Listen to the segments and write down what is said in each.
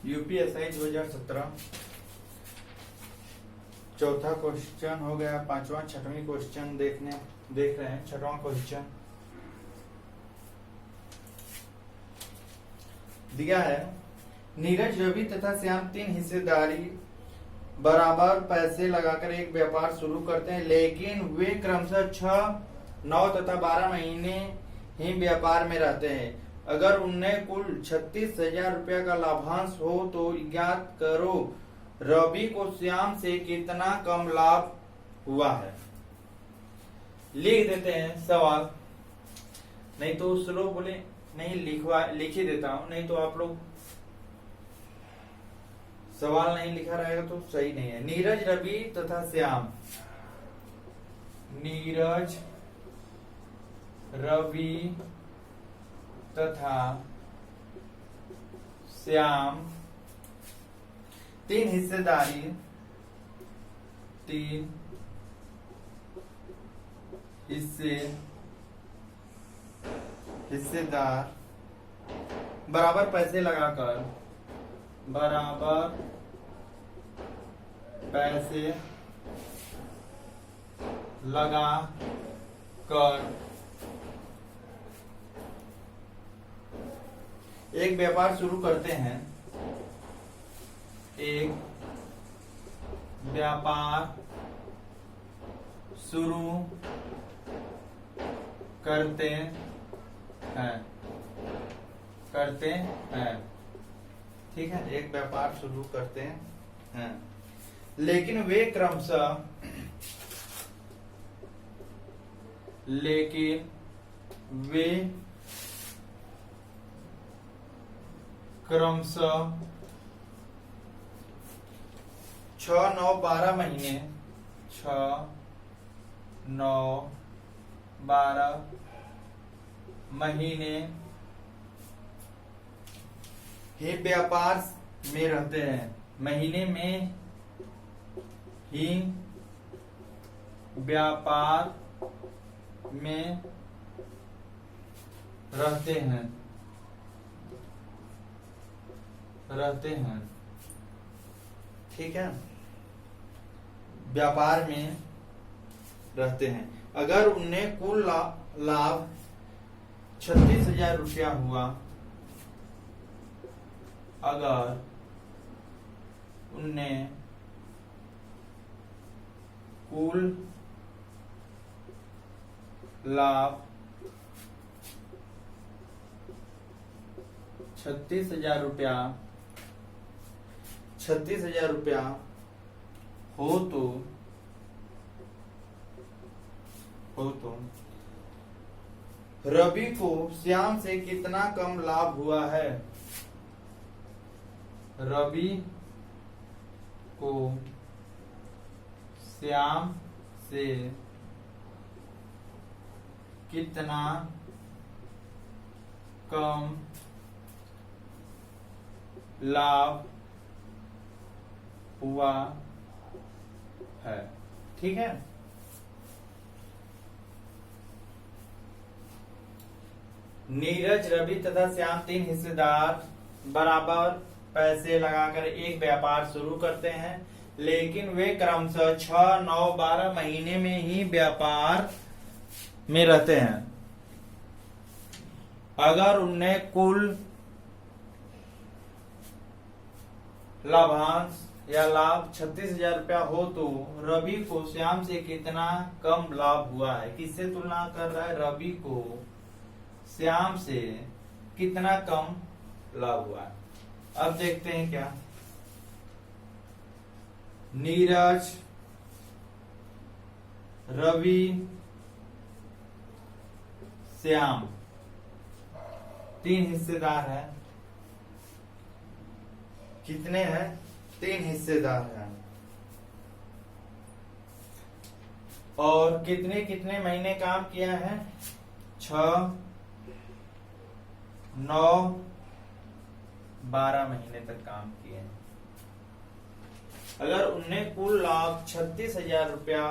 UPSI 2017 चौथा question हो गया। पांचवा छठवीं क्वेश्चन देख रहे हैं। छठवां क्वेश्चन दिया है, नीरज, रवि तथा श्याम तीन हिस्सेदारी बराबर पैसे लगाकर एक व्यापार शुरू करते हैं, लेकिन वे क्रमशः 6, 9 तथा 12 महीने ही व्यापार में रहते हैं। अगर उन्हें कुल 36,000 रुपया का लाभांश हो तो ज्ञात करो रवि को श्याम से कितना कम लाभ हुआ है। लिख देते हैं सवाल, नहीं तो स्लो बोले नहीं लिख ही देता हूं, नहीं तो आप लोग सवाल नहीं लिखा रहेगा तो सही नहीं है। नीरज, रवि तथा श्याम, नीरज, रवि तथा श्याम तीन हिस्सेदार बराबर पैसे लगाकर एक व्यापार शुरू करते हैं। एक व्यापार शुरू करते हैं, ठीक है, एक व्यापार शुरू करते हैं, लेकिन वे क्रमशः क्रमशः 6, 9, 12 महीने 6, 9, 12 महीने ही व्यापार में रहते हैं। महीने में ही व्यापार में रहते हैं, ठीक है, व्यापार में रहते हैं। अगर उन्हें कुल लाभ 36,000 रुपया हुआ, अगर उन्हें कुल लाभ 36,000 रुपया हो तो रवि को श्याम से कितना कम लाभ हुआ है। रवि को श्याम से कितना कम लाभ हुआ है, ठीक है। नीरज, रवि तथा श्याम तीन हिस्सेदार बराबर पैसे लगाकर एक व्यापार शुरू करते हैं, लेकिन वे क्रमशः 6, 9, 12 महीने में ही व्यापार में रहते हैं। अगर उन्हें कुल लाभांश या लाभ 36,000 रुपया हो तो रवि को श्याम से कितना कम लाभ हुआ है। किससे तुलना कर रहा है? रवि को श्याम से कितना कम लाभ हुआ है। अब देखते हैं क्या। नीरज, रवि, श्याम तीन हिस्सेदार हैं। कितने हैं? तीन हिस्सेदार हैं। और कितने कितने महीने काम किया है? 6, 9, 12 महीने तक काम किए हैं। अगर उन्हें कुल लाभ 36,000 रुपया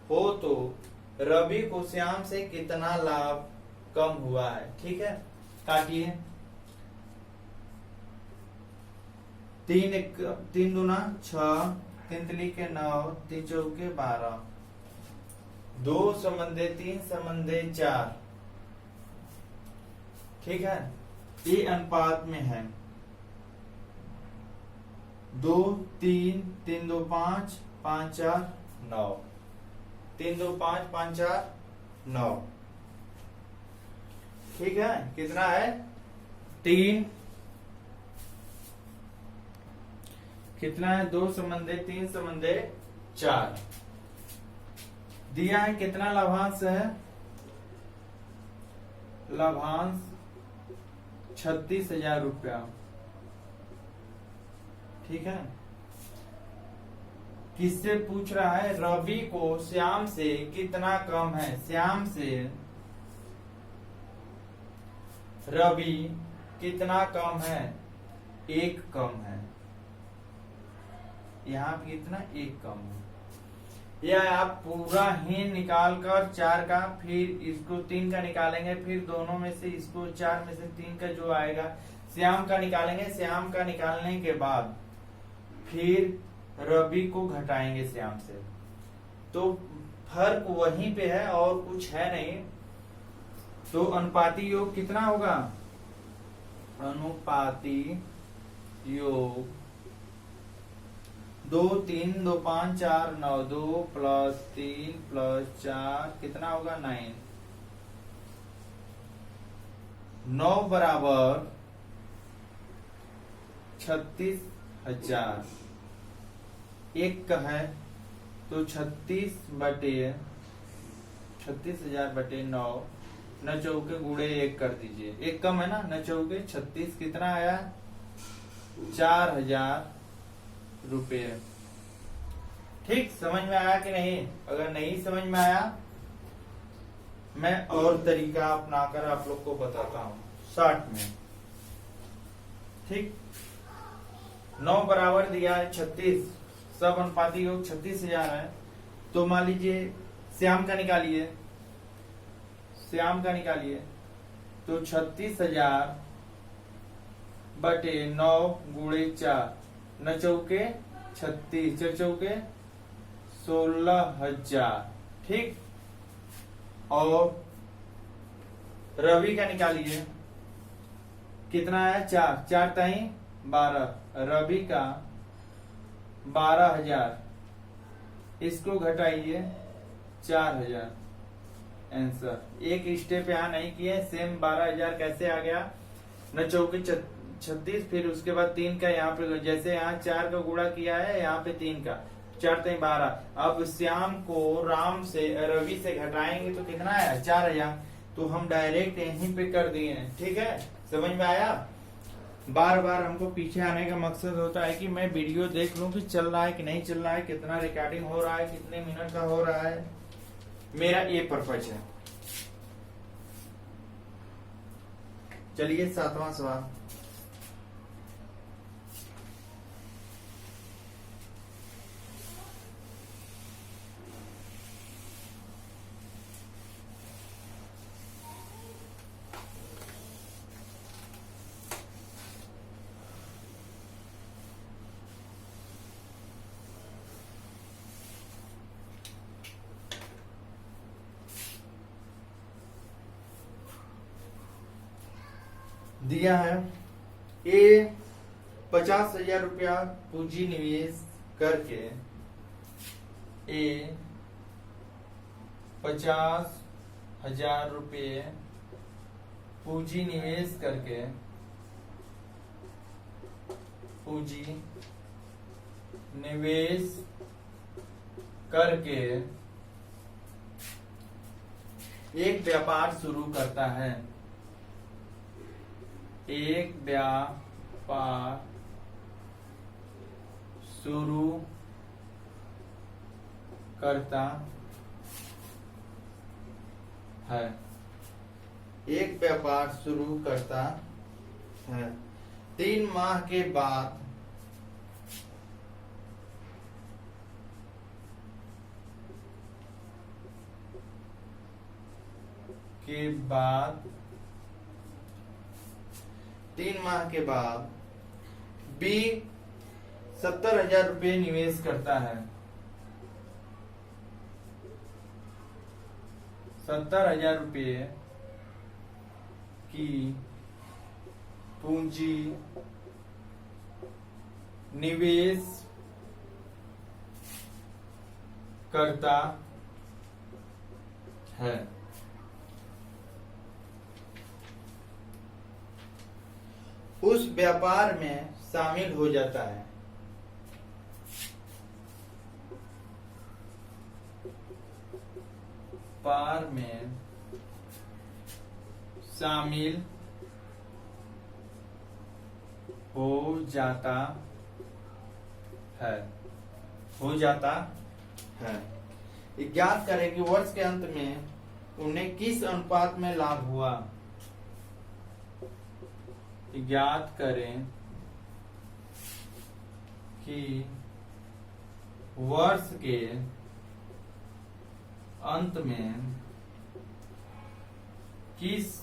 हो तो रवि को श्याम से कितना लाभ कम हुआ है। ठीक है, काटिए। तीन दूना 6, तितली के 9, तीन चौके 12, 2 समंदे 3 समंदे 4। ठीक है, ये अनुपात में है 2 3 3 2 5 5 4 9, 3 2 5 5 4 9। ठीक है, कितना है 3, कितना है 2 समंदे 3 समंदे 4। दिया है कितना लाभांश है, लाभांश 36,000 रुपया। ठीक है, किससे पूछ रहा है, रवि को श्याम से कितना कम है, श्याम से रवि कितना कम है, 1 कम है। यहाँ पे कितना 1 कम है। यह आप पूरा ही निकाल कर 4 का, फिर इसको 3 का निकालेंगे, फिर दोनों में से इसको 4 में से 3 का जो आएगा श्याम का निकालेंगे। श्याम का निकालने के बाद फिर रवि को घटाएंगे श्याम से, तो फर्क वहीं पे है और कुछ है नहीं। तो अनुपाती योग कितना होगा, अनुपाती योग 2 3 2 5 4 9, 2 + 3 + 4 कितना होगा 9, 9 बराबर 36,000। 1 का है तो 36,000 बटे 9, न चौके गुणे 1 कर दीजिए, 1 कम है ना, न चौके 36 कितना आया 4,000 रुपये। ठीक, समझ में आया कि नहीं? अगर नहीं समझ में आया मैं और तरीका अपनाकर आप लोग को बताता हूँ शॉर्ट में। ठीक, 9 बराबर दिया है 36, सब अनुपाती योग 36,000 है। तो मान लीजिए श्याम का निकालिए, श्याम का निकालिए तो 36,000 बटे 9 गुणे 4, न चौके 36, 4 चौके 16,000। ठीक, और रवि का निकालिए, कितना है 4, 4 ताई 12, रवि का 12,000, इसको घटाइए 4,000। आंसर एक स्टेप यहाँ नहीं किए, सेम 12,000 कैसे आ गया, न चौके 36, फिर उसके बाद 3 का यहाँ पे, जैसे यहाँ 4 का गुणा किया है यहाँ पे 3 का, 4 3 12। अब श्याम को राम से रवि से घटाएंगे तो कितना आया 4,000, तो हम डायरेक्ट यहीं पे कर दिए। ठीक है, समझ में आया? बार बार हमको पीछे आने का मकसद होता है कि मैं वीडियो देख लूं कि चल रहा है कि नहीं चल रहा है, कितना रिकॉर्डिंग हो रहा है, कितने मिनट का हो रहा है, मेरा ये पर्पज है। चलिए 7वां सवाल। दिया है ए 50,000 रुपया पूंजी निवेश करके, ए 50,000 रुपये पूंजी निवेश करके, पूंजी निवेश करके एक व्यापार शुरू करता है, एक व्यापार शुरू करता है, एक व्यापार शुरू करता है। 3 माह के बाद के बाद 3 माह के बाद बी 70,000 रुपये निवेश करता है। 70,000 रुपये की पूंजी निवेश करता है। उस व्यापार में शामिल हो जाता है। व्यापार में शामिल हो जाता है। हो जाता है। ज्ञात करें कि वर्ष के अंत में उन्हें किस अनुपात में लाभ हुआ। ज्ञात करें कि वर्ष के अंत में किस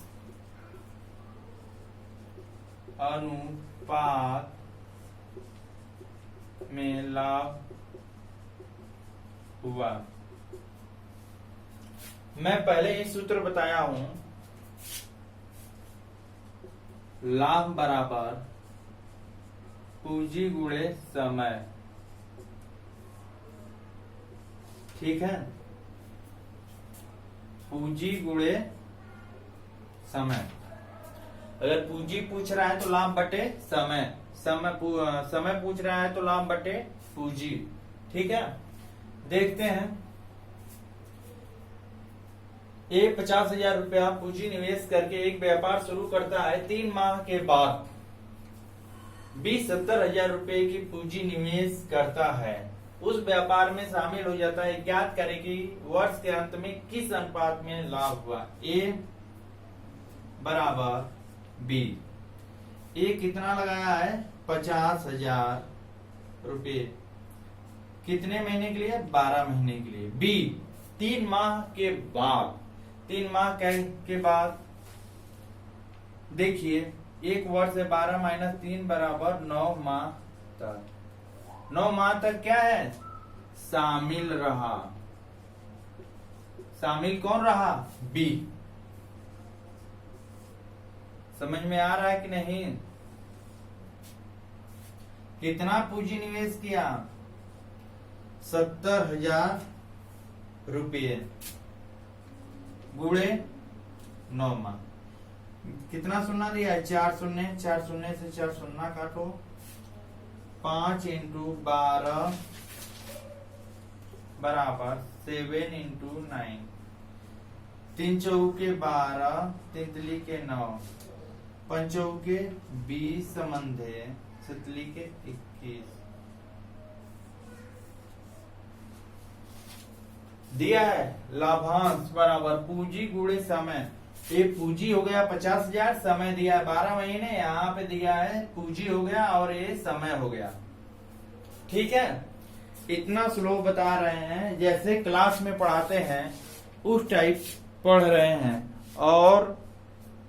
अनुपात में लाभ हुआ। मैं पहले ही सूत्र बताया हूं, लाभ बराबर पूंजी गुणे समय। ठीक है, पूंजी गुणे समय। अगर पूंजी पूछ रहा है तो लाभ बटे समय, समय पूछ रहा है तो लाभ बटे पूंजी। ठीक है, देखते हैं। 50,000 रुपया पूंजी निवेश करके एक व्यापार शुरू करता है। 3 माह के बाद 70,000 रुपए की पूंजी निवेश करता है। उस व्यापार में शामिल हो जाता है। ज्ञात करें कि वर्ष के अंत में किस अनुपात में लाभ हुआ। ए बराबर बी। ए कितना लगाया है? 50,000 रुपये। कितने महीने के लिए? 12 महीने के लिए। बी 3 माह के बाद। 3 माह के बाद देखिए, 1 वर्ष है, 12 माइनस 3 बराबर 9 माह तक। 9 माह तक क्या है? शामिल रहा। शामिल कौन रहा? बी। समझ में आ रहा है कि नहीं? कितना पूंजी निवेश किया? 70,000 रुपये गुणे 9 माह। कितना शून्य दिया है? 4 शून्य। 4 शून्य से 4 शून्य काटो। 5 इंटू 12 बराबर 7 इंटू 9। 3 चौके 12, तितली के 9, 5 चौके 20 समंधे, तितली के 21। दिया है लाभांश बराबर पूंजी गुणे समय। ये पूंजी हो गया 50,000, समय दिया है 12 महीने, यहाँ पे दिया है पूंजी हो गया और ये समय हो गया। ठीक है, इतना स्लो बता रहे हैं जैसे क्लास में पढ़ाते हैं उस टाइप पढ़ रहे हैं। और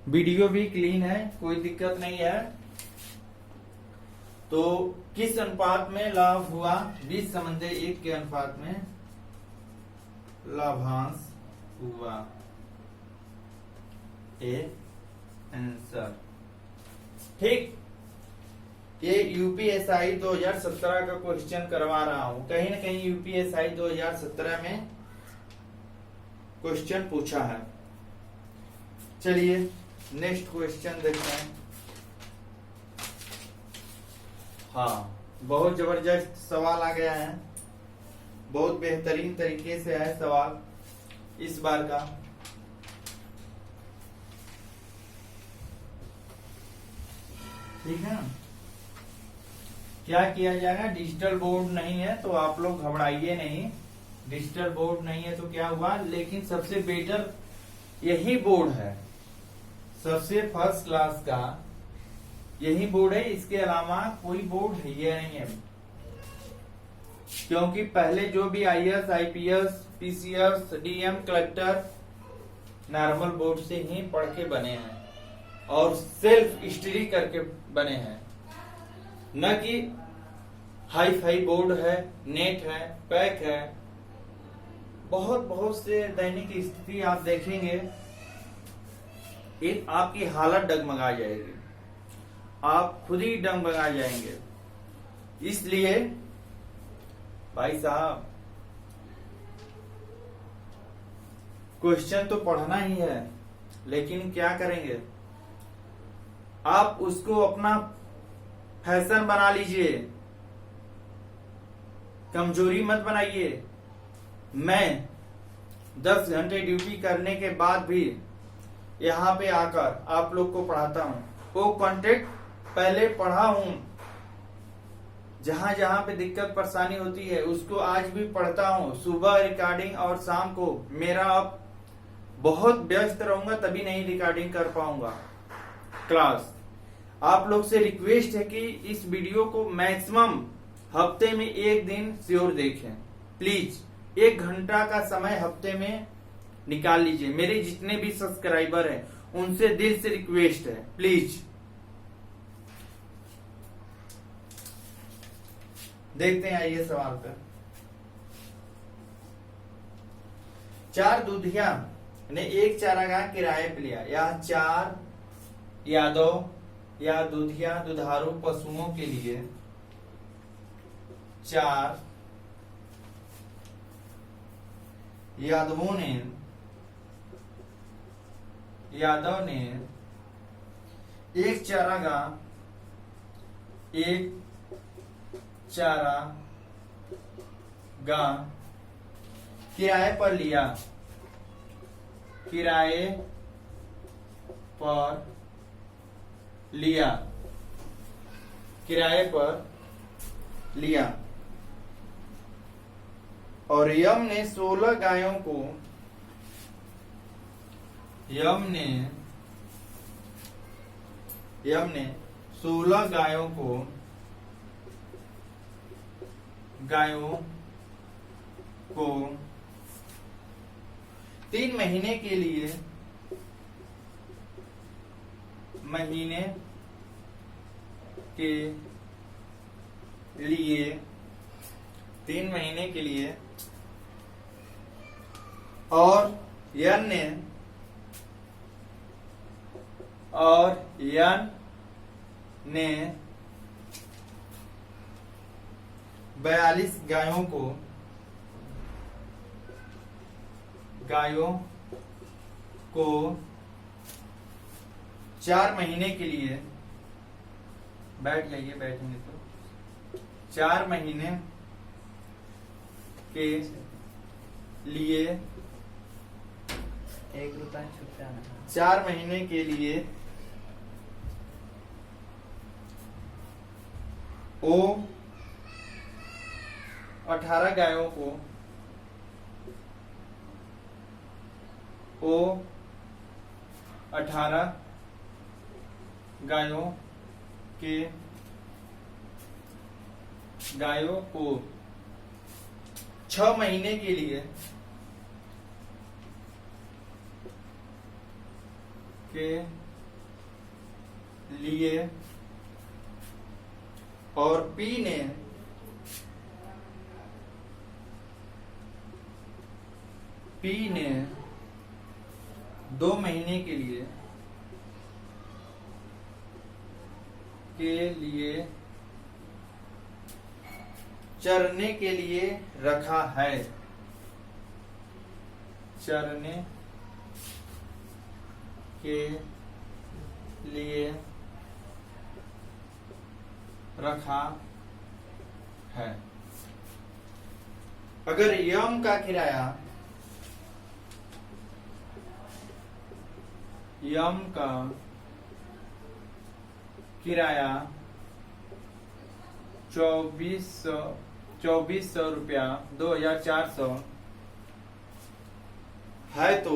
वीडियो भी क्लीन है, कोई दिक्कत नहीं है। तो किस अनुपात में लाभ हुआ? 20 समंधे 1 के अनुपात में लाभांश हुआ। A answer. ठीक, ये यूपीएसआई 2017 का क्वेश्चन करवा रहा हूं। कहीं ना कहीं यूपीएसआई 2017 में क्वेश्चन पूछा है। चलिए नेक्स्ट क्वेश्चन देखते हैं। हाँ, बहुत जबरदस्त सवाल आ गया है। बहुत बेहतरीन तरीके से है सवाल इस बार का। ठीक है, क्या किया जाएगा? डिजिटल बोर्ड नहीं है तो आप लोग घबराइए नहीं। डिजिटल बोर्ड नहीं है तो क्या हुआ, लेकिन सबसे बेटर यही बोर्ड है। सबसे फर्स्ट क्लास का यही बोर्ड है। इसके अलावा कोई बोर्ड है ये नहीं है, क्योंकि पहले जो भी IAS, IPS, PCS, DM, collector normal board से ही पढ़ के बने हैं और सेल्फ स्टडी करके बने हैं, न कि हाई फाई बोर्ड है, नेट है, पैक है, बहुत बहुत से दैनिक स्थिति आप देखेंगे, एक आपकी हालत डगमगा जाएगी, आप खुद ही डगमगा जाएंगे। इसलिए भाई साहब क्वेश्चन तो पढ़ना ही है, लेकिन क्या करेंगे, आप उसको अपना फैशन बना लीजिए, कमजोरी मत बनाइए। मैं 10 घंटे ड्यूटी करने के बाद भी यहाँ पे आकर आप लोग को पढ़ाता हूँ, वो कंटेंट पहले पढ़ा हूँ, जहां जहां पे दिक्कत परेशानी होती है उसको आज भी पढ़ता हूँ, सुबह रिकॉर्डिंग और शाम को। मेरा अब बहुत व्यस्त रहूंगा तभी नहीं रिकॉर्डिंग कर पाऊंगा क्लास। आप लोग से रिक्वेस्ट है कि इस वीडियो को मैक्सिमम हफ्ते में एक दिन श्योर देखें, प्लीज 1 घंटा का समय हफ्ते में निकाल लीजिए। मेरे जितने भी सब्सक्राइबर हैं उनसे दिल से रिक्वेस्ट है, प्लीज। देखते हैं, आइए सवाल पर। 4 दूधिया ने एक चारागाह किराए पे लिया। यह 4 यादव या दूधिया दुधारू पशुओं के लिए 4 यादव ने एक चारागाह किराए पर लिया। और यम ने 16 गायों को गायों को 3 महीने के लिए 3 महीने के लिए और यन ने 42 गायों को 4 महीने के लिए, बैठ जाइए, बैठेंगे तो 4 महीने के लिए 1 रुपया छुट्टा ना। 4 महीने के लिए ओ 18 गायों को 18 गायों को 6 महीने के लिए और पी ने 2 महीने के लिए चरने के लिए रखा है। चरने के लिए रखा है। अगर यम का किराया 2400 रुपया 2400 है तो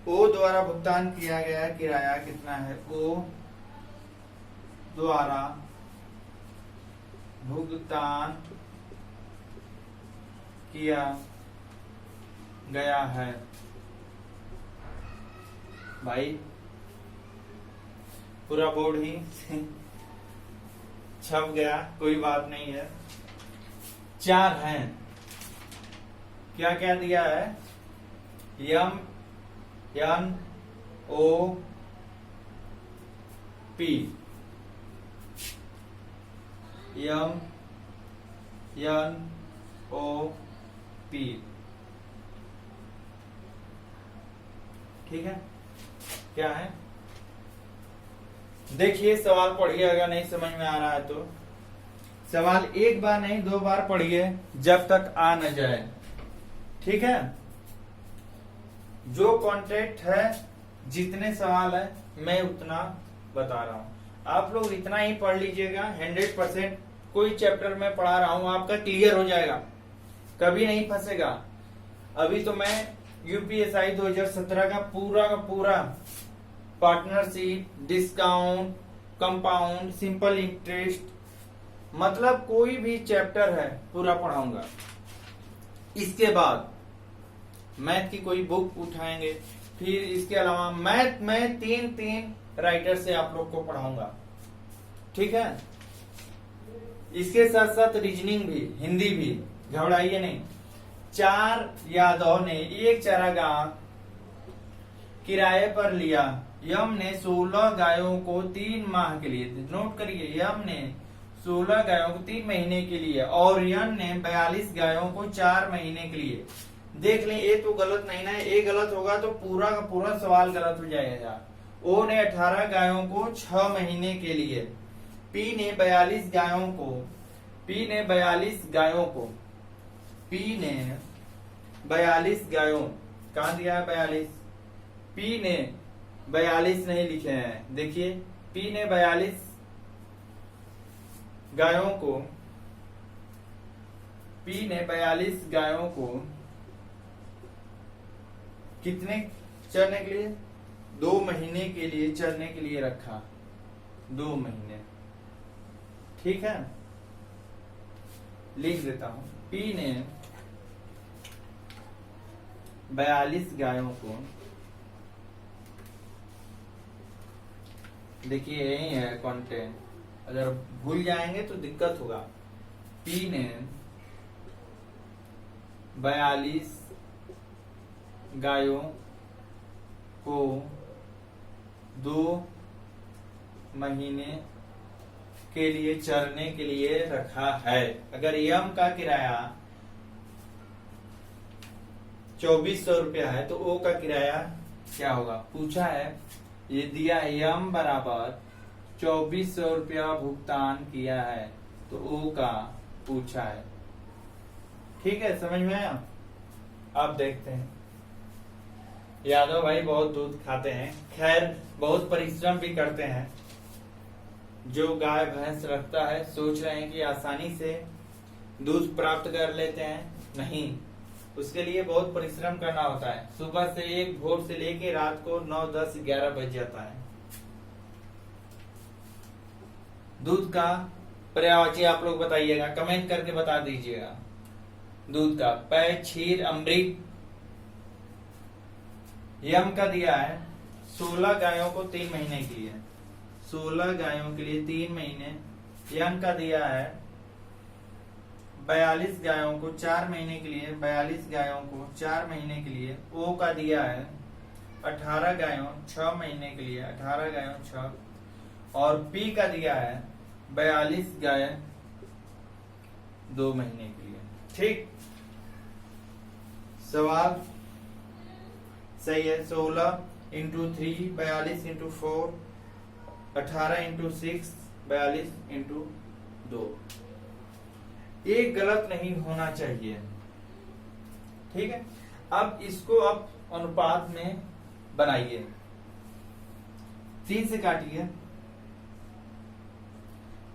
ओ द्वारा भुगतान किया गया किराया कितना है? ओ द्वारा भुगतान किया गया है। भाई पूरा बोर्ड ही छप गया, कोई बात नहीं है। 4 हैं, क्या क्या दिया है, M N O P, M N O P, ठीक है। क्या है देखिए, सवाल पढ़िए, अगर नहीं समझ में आ रहा है तो सवाल एक बार नहीं 2 बार पढ़िए जब तक आ न जाए, ठीक है। जो कॉन्टेक्ट है, जितने सवाल है मैं उतना बता रहा हूं, आप लोग इतना ही पढ़ लीजिएगा। 100% कोई चैप्टर में पढ़ा रहा हूं आपका क्लियर हो जाएगा, कभी नहीं फंसेगा। अभी तो मैं यूपीएसआई 2017 का पूरा partnership, discount, compound, simple interest, मतलब कोई भी चैप्टर है पूरा पढ़ाऊंगा। इसके बाद मैथ की कोई बुक उठाएंगे, फिर इसके अलावा मैथ में 3 राइटर से आप लोग को पढ़ाऊंगा, ठीक है। इसके साथ साथ रीजनिंग भी, हिंदी भी, घबराइए नहीं। 4 यादव ने एक चारागाह किराए पर लिया। यम ने 16 गायों को 3 माह के लिए, नोट करिए, यम ने 16 गायों को 3 महीने के लिए और यन ने 42 गायों को 4 महीने के लिए। देख लें, ये तो गलत नहीं ना, ये गलत होगा तो पूरा का पूरा सवाल गलत हो जाएगा। ओ ने 18 गायों को 6 महीने के लिए, पी ने 42 गायों को, पी ने 42 गायों को, पी ने 42 गायों, कहां दिया है 42, पी ने 42 नहीं लिखे हैं, देखिए पी ने 42 गायों को, पी ने 42 गायों को कितने चरने के लिए, 2 महीने के लिए चरने के लिए रखा, 2 महीने, ठीक है। लिख देता हूं, पी ने 42 गायों को, देखिए यही है कंटेंट, अगर भूल जाएंगे तो दिक्कत होगा। पी ने 42 गायों को 2 महीने के लिए चरने के लिए रखा है। अगर यम का किराया 2400 रुपया है तो ओ का किराया क्या होगा, पूछा है, ये दिया है यम बराबर 2400 रुपया भुगतान किया है, तो ओ का पूछा है, ठीक है। समझ में आया? आप देखते हैं, यादव भाई बहुत दूध खाते हैं, खैर बहुत परिश्रम भी करते हैं। जो गाय भैंस रखता है सोच रहे हैं कि आसानी से दूध प्राप्त कर लेते हैं, नहीं, उसके लिए बहुत परिश्रम करना होता है। सुबह से एक भोर से लेके रात को 9, 10, 11 बज जाता है। दूध का पर्यायवाची आप लोग बताइएगा, कमेंट करके बता दीजिएगा। दूध का पेय, क्षीर, अमृत। यम का दिया है 16 गायों को 3 महीने के लिए, 16 गायों के लिए 3 महीने। यन का दिया है 42 गायों को 4 महीने के लिए, 42 गायों को 4 महीने के लिए। ओ का दिया है 18 गायों 6 महीने के लिए, 18 गायों 6। और पी का दिया है 42 गाय 2 महीने के लिए, ठीक। सवाल सही है। 16 इंटू 3, 42 इंटू 4, 18 इंटू 6, 42 इंटू 2। एक गलत नहीं होना चाहिए, ठीक है। अब इसको आप अनुपात में बनाइए, 3 से काटिए,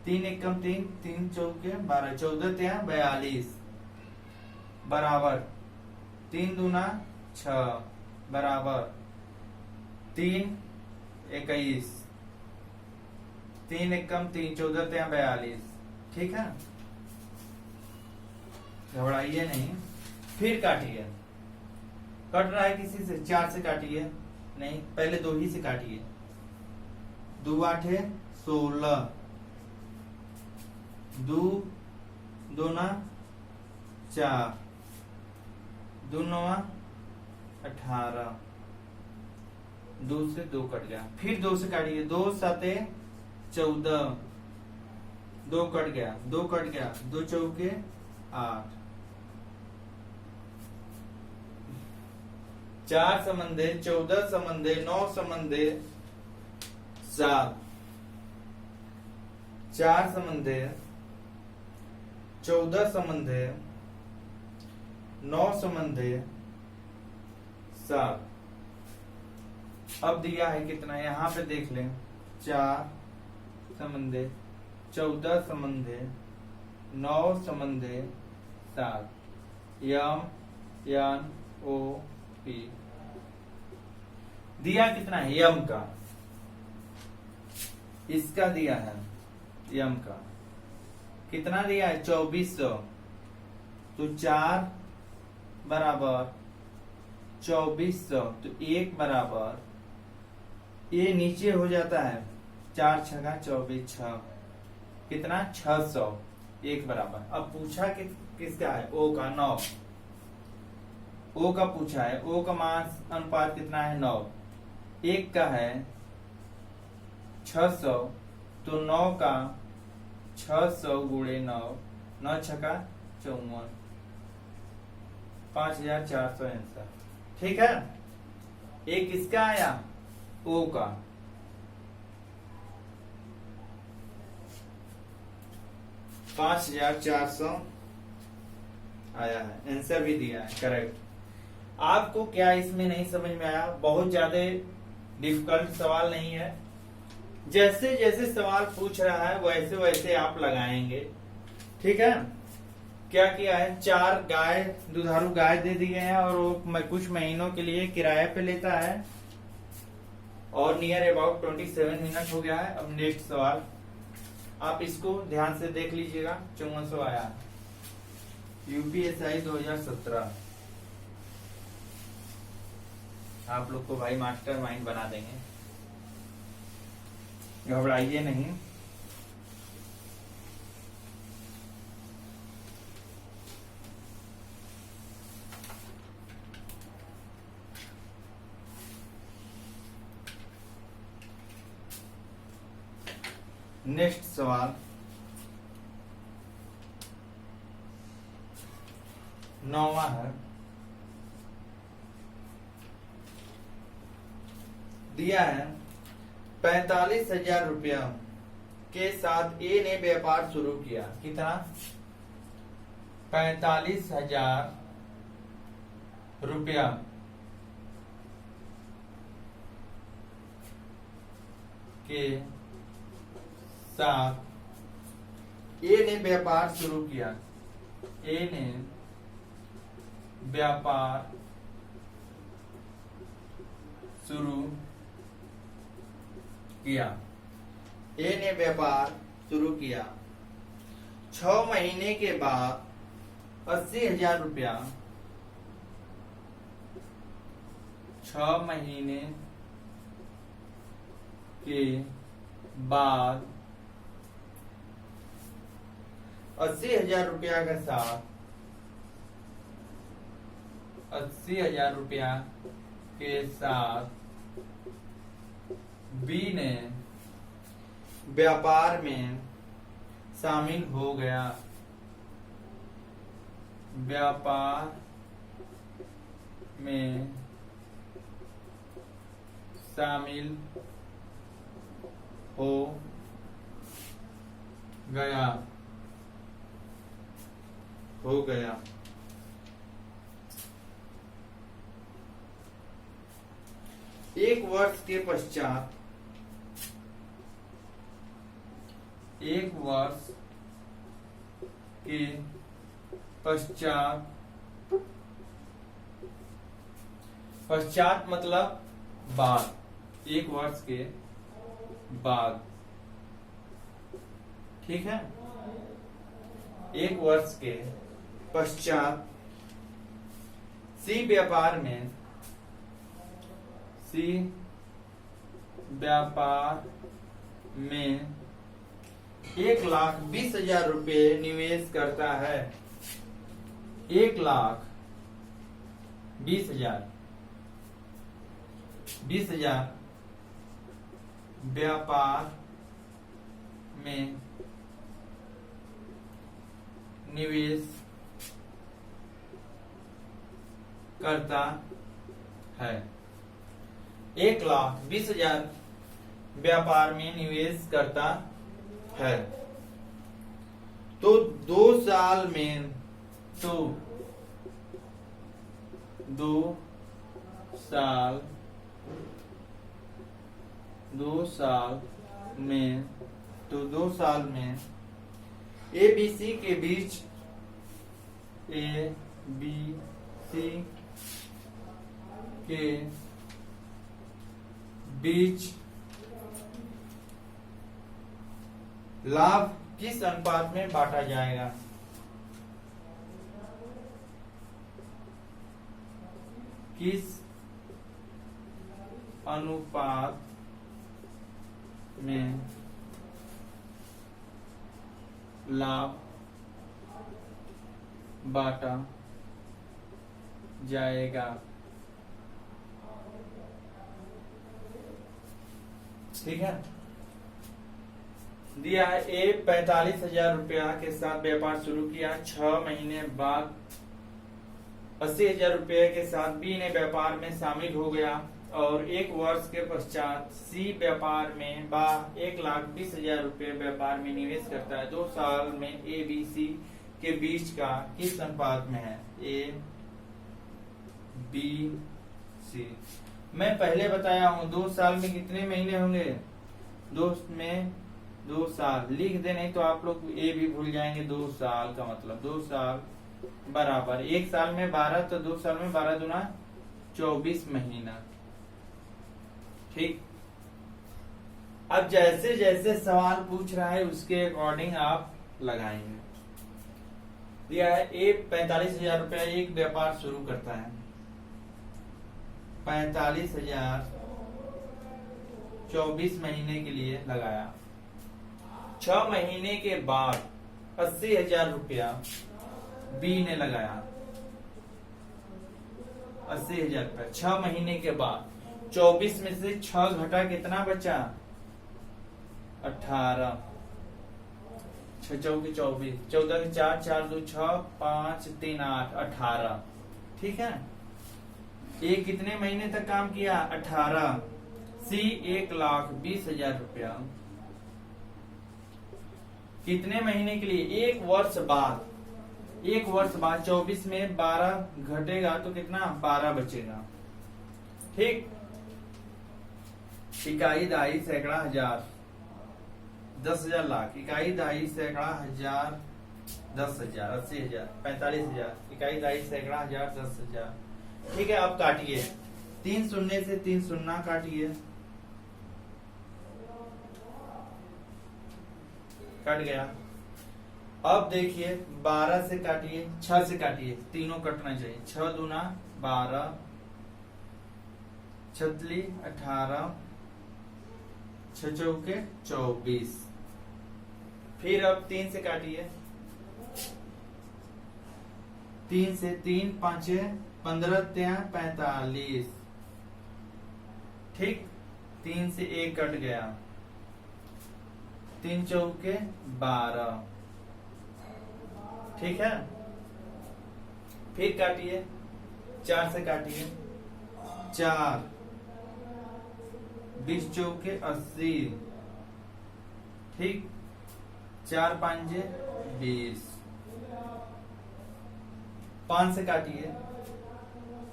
3 एकम 3, 3 चौके 12, 14 त्या 42 बराबर 3 दूना 6 बराबर 3 21, 3 एकम 3, 14 त्या 42, ठीक है। घबराइए नहीं, फिर काटिए। कट रहा है किसी से, 4 से काटिए, नहीं, पहले 2 ही से काटिए। दो आठे 16, दो दूना 4, दो नवा 18, दो से दो कट गया, फिर दो से काटिए, दो साते 14, दो कट गया, दो कट गया, दो चौके 8, 4 समंदे 14 समंदे 9 समंदे 7, 4 समंदे 14 समंदे 9 समंदे 7। अब दिया है कितना, यहां पे देख लें, 4 समंदे 14 समंदे 9 समंदे 7, यम यन ओ पी। दिया कितना है यम का, इसका दिया है यम का कितना दिया है 2400, तो 4 बराबर 2400, तो 1 बराबर, ये नीचे हो जाता है 4 छगा 24, 6 कितना 600, 1 बराबर। अब पूछा कि किसका है, ओ का 9, ओ का पूछा है, ओ का मान अनुपात कितना है 9, 1 का है 600, तो 9 का 600 गुणे 9, 9 छका 54, 5400 आंसर। ठीक है, एक किसका आया ओ का, पांच 5400 आया है, आंसर भी दिया है करेक्ट। आपको क्या इसमें नहीं समझ में आया, बहुत ज्यादा डिफिकल्ट सवाल नहीं है, जैसे जैसे सवाल पूछ रहा है वैसे वैसे आप लगाएंगे। ठीक है, क्या किया है, 4 गाय दुधारू गाय दे दिए हैं और वो कुछ महीनों के लिए किराए पे लेता है और नियर अबाउट 27 मिनट हो गया है। अब नेक्स्ट सवाल आप इसको ध्यान से देख लीजिएगा, 5400 आया यूपीएसआई 2017। आप लोग को भाई मास्टर माइंड बना देंगे, घबराइए नहीं। नेक्स्ट सवाल 9वां है, दिया है 45,000 रुपया के साथ ए ने व्यापार शुरू किया। कितना, 45,000 रुपया के साथ ए ने व्यापार शुरू किया। ए ने व्यापार शुरू किया, ए ने व्यापार शुरू किया। 6 महीने के बाद 80,000 रुपया, 6 महीने के बाद 80,000 रुपया के साथ 80,000 रुपया के साथ बी ने व्यापार में शामिल हो गया। व्यापार में शामिल हो गया, हो गया। एक वर्ष के पश्चात, एक वर्ष के पश्चात, पश्चात मतलब बाद, एक वर्ष के बाद, ठीक है, एक वर्ष के पश्चात सी व्यापार में, सी व्यापार में 1,20,000 रुपये निवेश करता है। 1,20,000 व्यापार में निवेश करता है। 1,20,000 व्यापार में निवेश करता है तो 2 साल में दो साल में ABC के बीच लाभ किस अनुपात में बांटा जाएगा? किस अनुपात में लाभ बांटा जाएगा? ठीक है, दिया है ए 45,000 रुपया के साथ व्यापार शुरू किया। 6 महीने बाद 80,000 रुपये के साथ बी ने व्यापार में शामिल हो गया और 1 वर्ष के पश्चात सी व्यापार में 1,20,000 रुपये व्यापार में निवेश करता है। 2 साल में ए बी सी के बीच का किस अनुपात में है? A B C. मैं पहले बताया हूं 2 साल में कितने महीने होंगे? 2 साल लिख दे, नहीं तो आप लोग ए भी भूल जाएंगे। 2 साल का मतलब 2 साल बराबर 1 साल में 12, तो 2 साल में 12 दूना 24 महीना। ठीक, अब जैसे जैसे सवाल पूछ रहा है उसके अकॉर्डिंग आप लगाएंगे। दिया है ए 45,000 रुपया एक व्यापार शुरू करता है। 45,000 24 महीने के लिए लगाया। 6 महीने के बाद 80,000 रुपया बी ने लगाया। 80,000 रुपया 6 महीने के बाद 24 में से 6 घटा कितना बचा? 18। 6 चौके 24, 14 के 4, 4 2 6, 5 3 8, 18। ठीक है, ये कितने महीने तक काम किया? 18। सी 1,20,000 रुपया कितने महीने के लिए? 1 वर्ष बाद। 1 वर्ष बाद 24 में 12 घटेगा तो कितना? 12 बचेगा। ठीक, इकाई दहाई सैकड़ा हजार 10,000 लाख। इकाई दहाई सैकड़ा हजार 10,000 80,000 45,000। इकाई दहाई सैकड़ा हजार 10,000। ठीक है, अब काटिए। 3 शून्य से 3 शून्य काटिए। कट गया। अब देखिए 12 से काटिए, 6 से काटिए, तीनों कटना चाहिए। 6 दूना 12, 6 18, 6 चौके 24। फिर अब 3 से काटिए। 3 से 3 5 15 3 45। ठीक, 3 से 1 कट गया। 3 चौके 12। ठीक है, फिर काटिए। 4 से काटिए। 4 20 चौके 80। ठीक, 4 5 20। 5 से काटिए।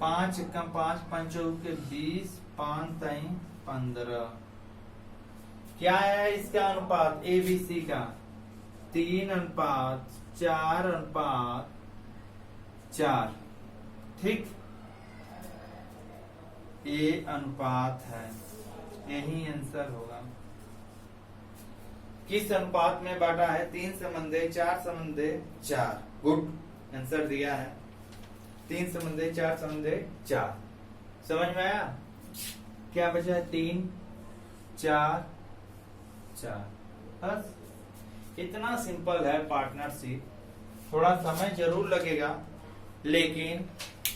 5 कम 5 5 चौके 20, 5 3 15। क्या है इसका अनुपात? एबीसी का 3:4:4। ठीक, ये अनुपात है, यही आंसर होगा। किस अनुपात में बांटा है? 3:4:4। गुड, आंसर दिया है 3:4:4। समझ में आया? क्या बचा है? 3 4 4। बस इतना सिंपल है पार्टनरशिप। थोड़ा समय जरूर लगेगा, लेकिन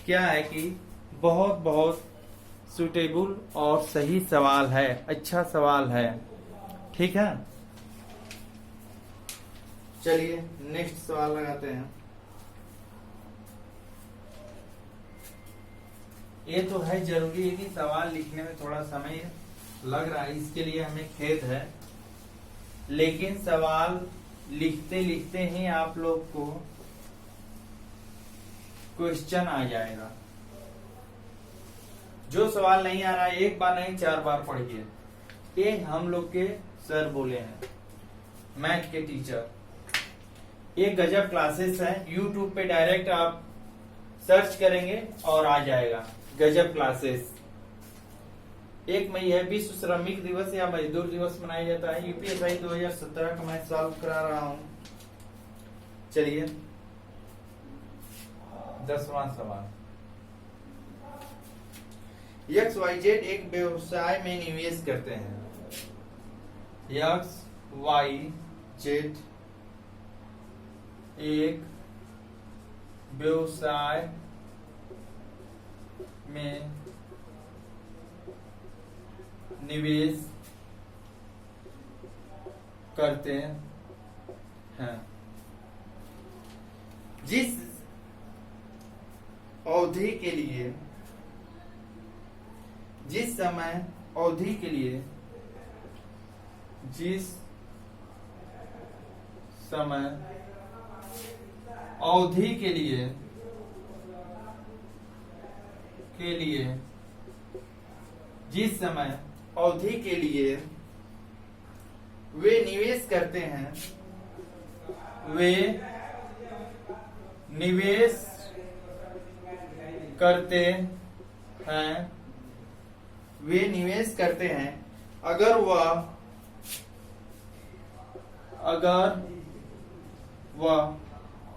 क्या है कि बहुत बहुत सुटेबल और सही सवाल है, अच्छा सवाल है। ठीक है, चलिए नेक्स्ट सवाल लगाते हैं। ये तो है जरूरी है कि सवाल लिखने में थोड़ा समय लग रहा है, इसके लिए हमें खेद है, लेकिन सवाल लिखते लिखते ही आप लोग को क्वेश्चन आ जाएगा। जो सवाल नहीं आ रहा है एक बार नहीं 4 बार पढ़िए। ये हम लोग के सर बोले हैं, मैथ के टीचर। ये गजब क्लासेस है, यूट्यूब पे डायरेक्ट आप सर्च करेंगे और आ जाएगा गजब क्लासेस। 1 मई है, विश्व श्रमिक दिवस या मजदूर दिवस मनाया जाता है। यूपीएसआई 2017 का मैं सॉल्व करा रहा हूं। चलिए 10वां सवाल। XYZ एक व्यवसाय में निवेश करते हैं। XYZ एक व्यवसाय में निवेश करते हैं। जिस अवधि के लिए, जिस समय अवधि के लिए, जिस समय अवधि के लिए जिस समय अवधि के लिए वे निवेश करते हैं, वे निवेश करते हैं, वे निवेश करते हैं अगर वह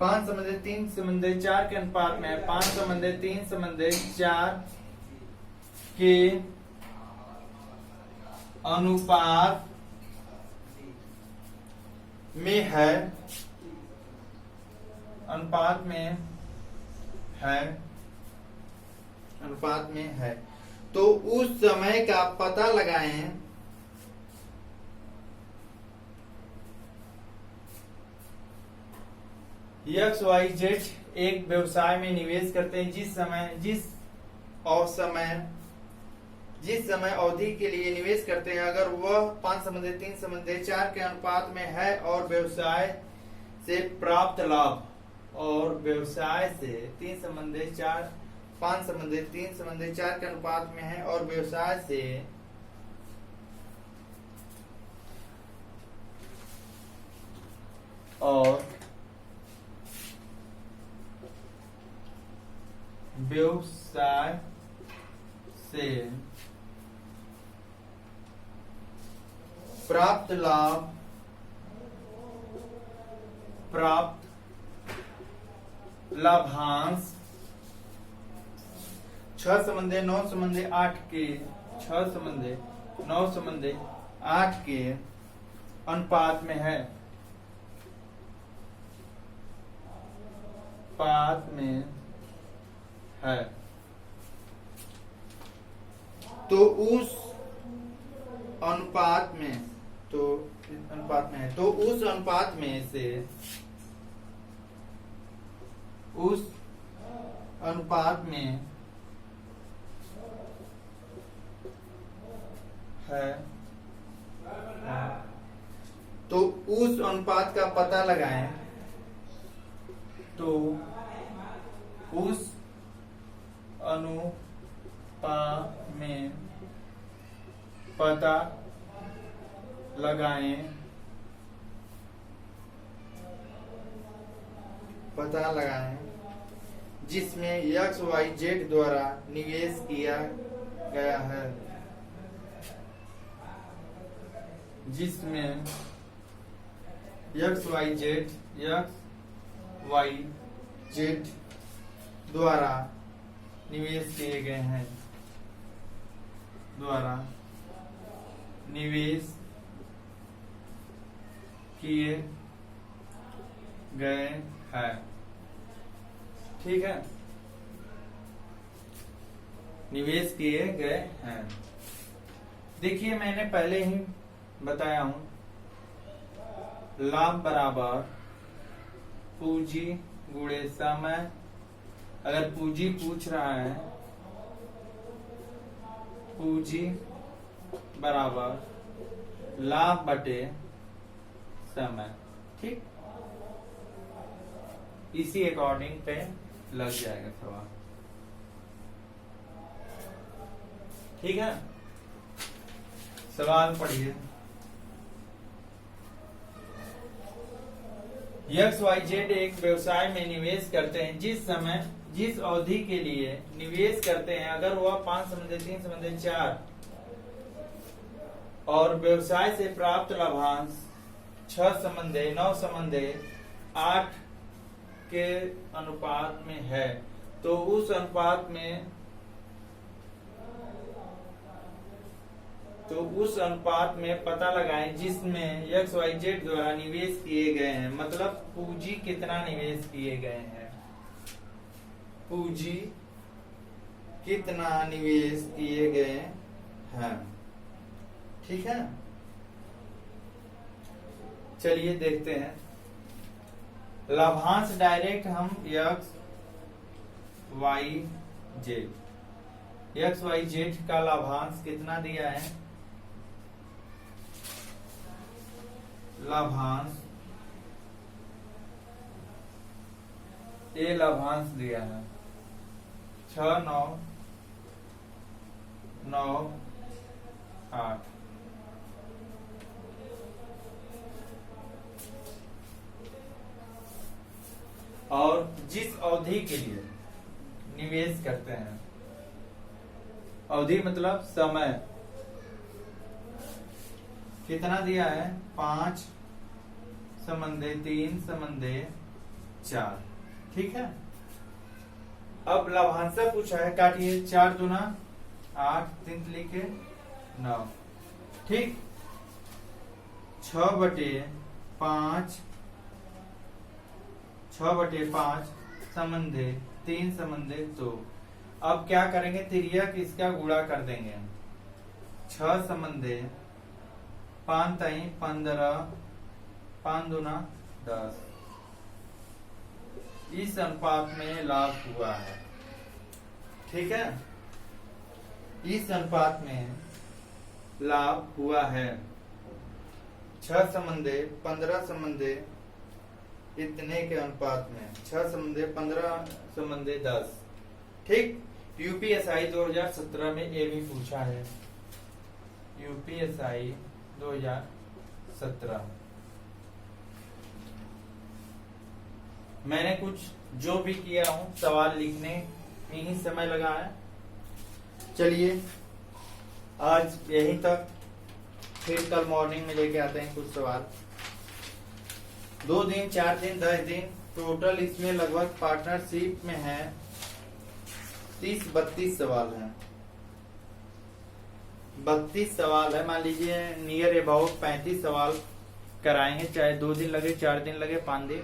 5:3:4 के अनुपात में है। 5:3:4 के अनुपात में है, अनुपात में है, तो उस समय का पता लगाएं। XYZ एक व्यवसाय में निवेश करते हैं जिस समय अवधि के लिए निवेश करते हैं अगर वह 5:3:4 के अनुपात में है और व्यवसाय से प्राप्त लाभ, और व्यवसाय से 5:3:4 के अनुपात में है और व्यवसाय से प्राप्त लाभ, लाभांश 6:9:8 के 6:9:8 के अनुपात में है, तो उस अनुपात में है, तो उस अनुपात का पता लगाएं। तो उस अनुपात में पता लगाएं, जिसमें XYZ द्वारा निवेश किया गया है, जिसमें XYZ द्वारा निवेश किए गए हैं, किए गए हैं। ठीक है, निवेश किए गए हैं। देखिए मैंने पहले ही बताया हूं, लाभ बराबर पूंजी गुणे समय। अगर पूंजी पूछ रहा है, पूंजी बराबर लाभ बटे समय। ठीक, इसी अकॉर्डिंग पे लग जाएगा सवाल। ठीक है, सवाल पढ़िए। XYZ एक व्यवसाय में निवेश करते हैं। जिस अवधि के लिए निवेश करते हैं, अगर वह 5 संबंधी 3 संबंधी 4 और व्यवसाय से प्राप्त लाभांश 6 संबंधी 9 संबंधी 8 के अनुपात में है, तो उस अनुपात में पता लगाएं जिसमें XYZ द्वारा निवेश किए गए हैं। मतलब पूंजी कितना निवेश किए गए हैं, पूंजी कितना निवेश किए गए हैं। ठीक है, चलिए देखते हैं। लाभांश डायरेक्ट हम XYZ का लाभांश कितना दिया है, लाभांश ये लाभांश दिया है 6,9,9,8। और जिस अवधि के लिए निवेश करते हैं, अवधि मतलब समय, कितना दिया है 5 संबंधी 3 संबंधी 4। ठीक है, अब लाभांश पूछा है, काटिए 4 दूना 8, 3 लिखे 9। ठीक, 6/5 संबंधी 3 संबंधी 2। अब क्या करेंगे, तिर्यक इसका गुणा कर देंगे। 6 संबंधी 5 3 15, 5 दूना 10। इस अनुपात में लाभ हुआ है। ठीक है, इस अनुपात में लाभ हुआ है। 6 संबंधी 15 संबंधी इतने के अनुपात में, 6 संबंधी 15 संबंधी 10। ठीक, यूपीएसआई 2017 में ये भी पूछा है, यूपीएसआई 2017। मैंने कुछ जो भी किया हूं सवाल लिखने में ही समय लगा है। चलिए आज यहीं तक, फिर कल मॉर्निंग में लेके आते हैं कुछ सवाल। 2 दिन 4 दिन 10 दिन टोटल इसमें लगभग पार्टनरशिप में है 30-32 सवाल हैं। 32 सवाल है, मान लीजिए नियर अबाउट 35 सवाल कराएंगे, चाहे 2 दिन लगे 4 दिन लगे 5 दिन,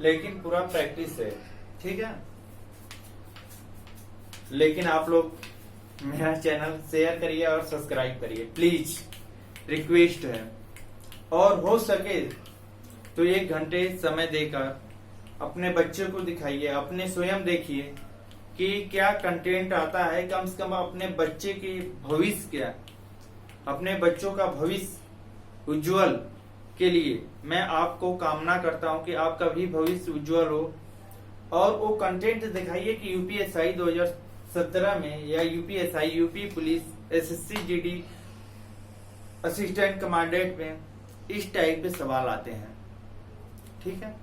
लेकिन पूरा प्रैक्टिस है। ठीक है, लेकिन आप लोग मेरा चैनल शेयर करिए और सब्सक्राइब करिए, प्लीज रिक्वेस्ट है। और हो सके तो 1 घंटे समय देकर अपने बच्चे को दिखाइए, अपने स्वयं देखिए कि क्या कंटेंट आता है। कम से कम अपने बच्चे की भविष्य क्या, अपने बच्चों का भविष्य उज्जवल के लिए मैं आपको कामना करता हूं कि आपका भी भविष्य उज्जवल हो। और वो कंटेंट दिखाइए कि यूपीएसआई 2017 में या UPSI, UP police, SSC GD, assistant commandant में इस टाइप के सवाल आते हैं। ठीक है,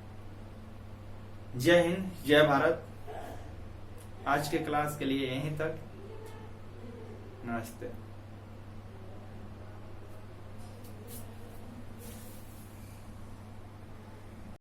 जय हिंद, जय भारत। आज के क्लास के लिए यहीं तक, नमस्ते।